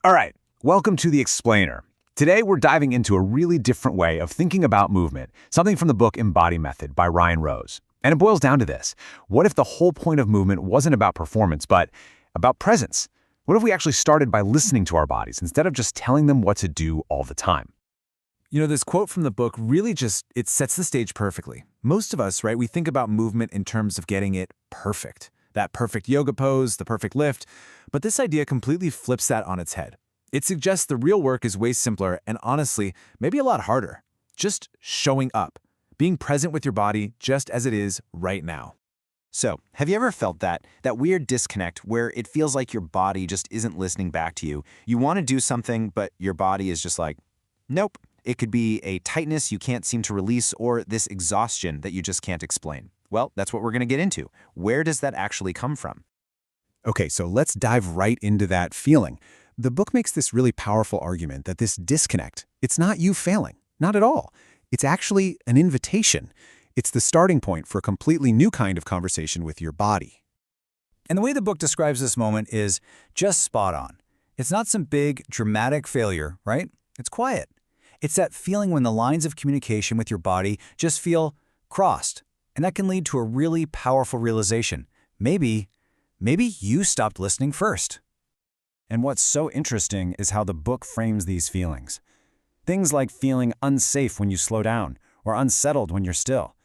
All right, welcome to The Explainer. Today, we're diving into a really different way of thinking about movement, something from the book EmBody Method by Ryan Rose. And it boils down to this. What if the whole point of movement wasn't about performance, but about presence? What if we actually started by listening to our bodies instead of just telling them what to do all the time? You know, this quote from the book really it sets the stage perfectly. Most of us, right, we think about movement in terms of getting it perfect. That perfect yoga pose, the perfect lift. But this idea completely flips that on its head. It suggests the real work is way simpler and honestly, maybe a lot harder. Just showing up, being present with your body just as it is right now. So, have you ever felt that weird disconnect where it feels like your body just isn't listening back to you? You want to do something, but your body is just like, nope. It could be a tightness you can't seem to release or this exhaustion that you just can't explain. Well, that's what we're going to get into. Where does that actually come from? Okay, so let's dive right into that feeling. The book makes this really powerful argument that this disconnect, it's not you failing, not at all. It's actually an invitation. It's the starting point for a completely new kind of conversation with your body. And the way the book describes this moment is just spot on. It's not some big, dramatic failure, right? It's quiet. It's that feeling when the lines of communication with your body just feel crossed. And that can lead to a really powerful realization. Maybe you stopped listening first. And what's so interesting is how the book frames these feelings. Things like feeling unsafe when you slow down or unsettled when you're still.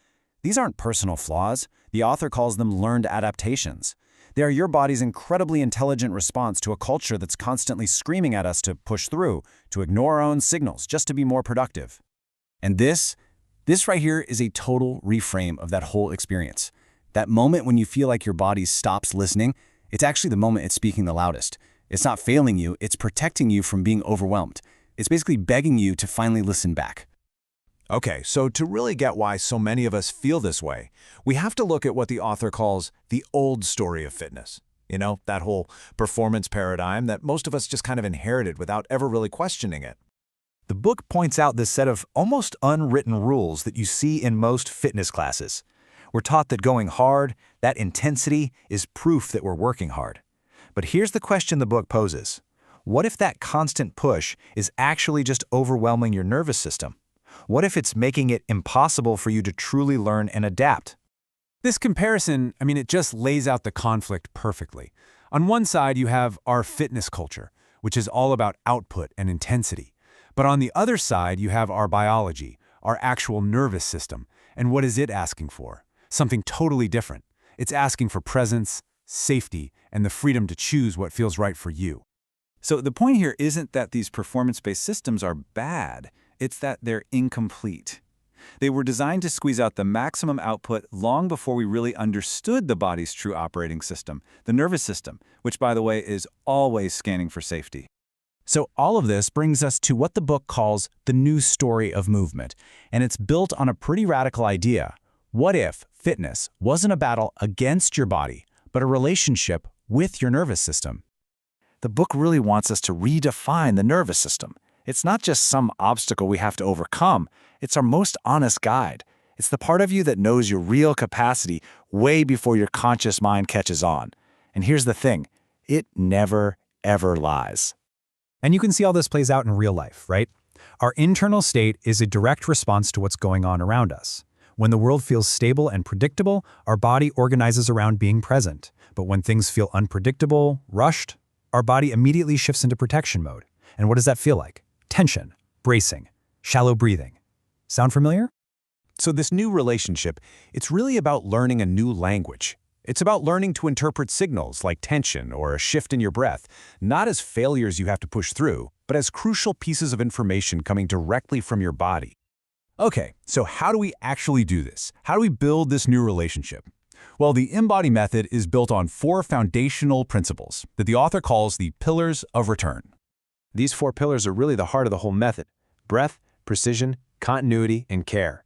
These aren't personal flaws. The author calls them learned adaptations. They are your body's incredibly intelligent response to a culture that's constantly screaming at us to push through, to ignore our own signals just to be more productive. And this right here is a total reframe of that whole experience. That moment when you feel like your body stops listening, it's actually the moment it's speaking the loudest. It's not failing you, it's protecting you from being overwhelmed. It's basically begging you to finally listen back. Okay, so to really get why so many of us feel this way, we have to look at what the author calls the old story of fitness. You know, that whole performance paradigm that most of us just kind of inherited without ever really questioning it. The book points out this set of almost unwritten rules that you see in most fitness classes. We're taught that going hard, that intensity, is proof that we're working hard. But here's the question the book poses. What if that constant push is actually just overwhelming your nervous system? What if it's making it impossible for you to truly learn and adapt? This comparison, it just lays out the conflict perfectly. On one side, you have our fitness culture, which is all about output and intensity. But on the other side, you have our biology, our actual nervous system. And what is it asking for? Something totally different. It's asking for presence, safety, and the freedom to choose what feels right for you. So the point here isn't that these performance-based systems are bad. It's that they're incomplete. They were designed to squeeze out the maximum output long before we really understood the body's true operating system, the nervous system, which, by the way, is always scanning for safety. So all of this brings us to what the book calls the new story of movement, and it's built on a pretty radical idea. What if fitness wasn't a battle against your body, but a relationship with your nervous system? The book really wants us to redefine the nervous system. It's not just some obstacle we have to overcome. It's our most honest guide. It's the part of you that knows your real capacity way before your conscious mind catches on. And here's the thing. It never, ever lies. And you can see how this plays out in real life, right? Our internal state is a direct response to what's going on around us. When the world feels stable and predictable, our body organizes around being present. But when things feel unpredictable, rushed, our body immediately shifts into protection mode. And what does that feel like? Tension, bracing, shallow breathing. Sound familiar? So this new relationship, it's really about learning a new language. It's about learning to interpret signals like tension or a shift in your breath, not as failures you have to push through, but as crucial pieces of information coming directly from your body. Okay, so how do we actually do this? How do we build this new relationship? Well, the EmBody Method is built on 4 foundational principles that the author calls the pillars of return. These 4 pillars are really the heart of the whole method: breath, precision, continuity, and care.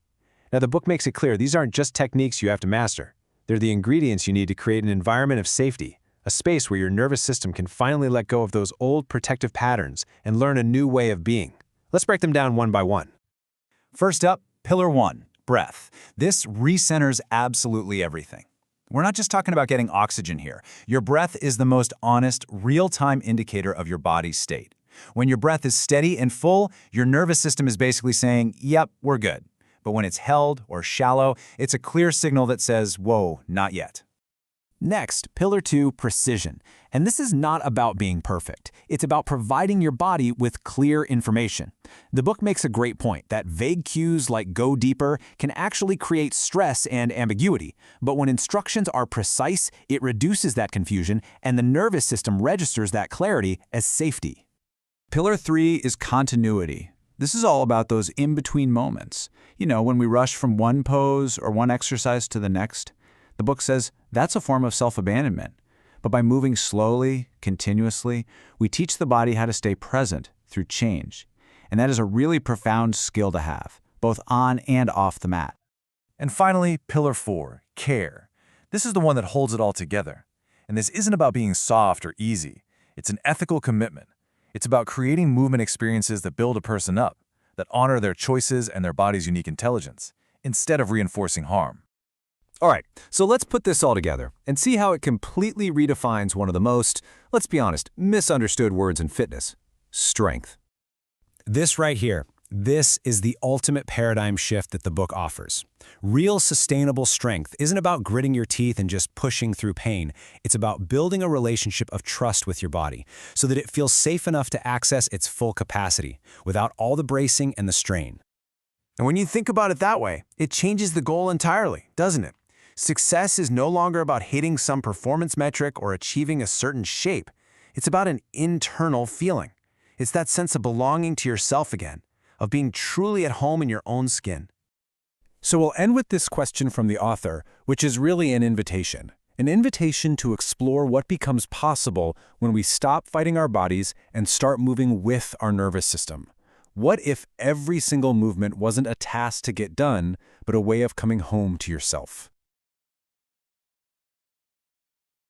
Now, the book makes it clear these aren't just techniques you have to master. They're the ingredients you need to create an environment of safety, a space where your nervous system can finally let go of those old protective patterns and learn a new way of being. Let's break them down one by one. First up, Pillar 1, breath. This recenters absolutely everything. We're not just talking about getting oxygen here. Your breath is the most honest, real-time indicator of your body's state. When your breath is steady and full, your nervous system is basically saying, yep, we're good. But when it's held or shallow, it's a clear signal that says, whoa, not yet. Next, Pillar 2, precision. And this is not about being perfect. It's about providing your body with clear information. The book makes a great point that vague cues like go deeper can actually create stress and ambiguity. But when instructions are precise, it reduces that confusion, and the nervous system registers that clarity as safety. Pillar 3 is continuity. This is all about those in-between moments. You know, when we rush from one pose or one exercise to the next. The book says that's a form of self-abandonment. But by moving slowly, continuously, we teach the body how to stay present through change. And that is a really profound skill to have, both on and off the mat. And finally, Pillar 4, care. This is the one that holds it all together. And this isn't about being soft or easy. It's an ethical commitment. It's about creating movement experiences that build a person up, that honor their choices and their body's unique intelligence, instead of reinforcing harm. All right, so let's put this all together and see how it completely redefines one of the most, let's be honest, misunderstood words in fitness: strength. This right here, this is the ultimate paradigm shift that the book offers. Real sustainable strength isn't about gritting your teeth and just pushing through pain. It's about building a relationship of trust with your body so that it feels safe enough to access its full capacity without all the bracing and the strain. And when you think about it that way, it changes the goal entirely, doesn't it? Success is no longer about hitting some performance metric or achieving a certain shape. It's about an internal feeling. It's that sense of belonging to yourself again, of being truly at home in your own skin. So we'll end with this question from the author, which is really an invitation to explore what becomes possible when we stop fighting our bodies and start moving with our nervous system. What if every single movement wasn't a task to get done, but a way of coming home to yourself?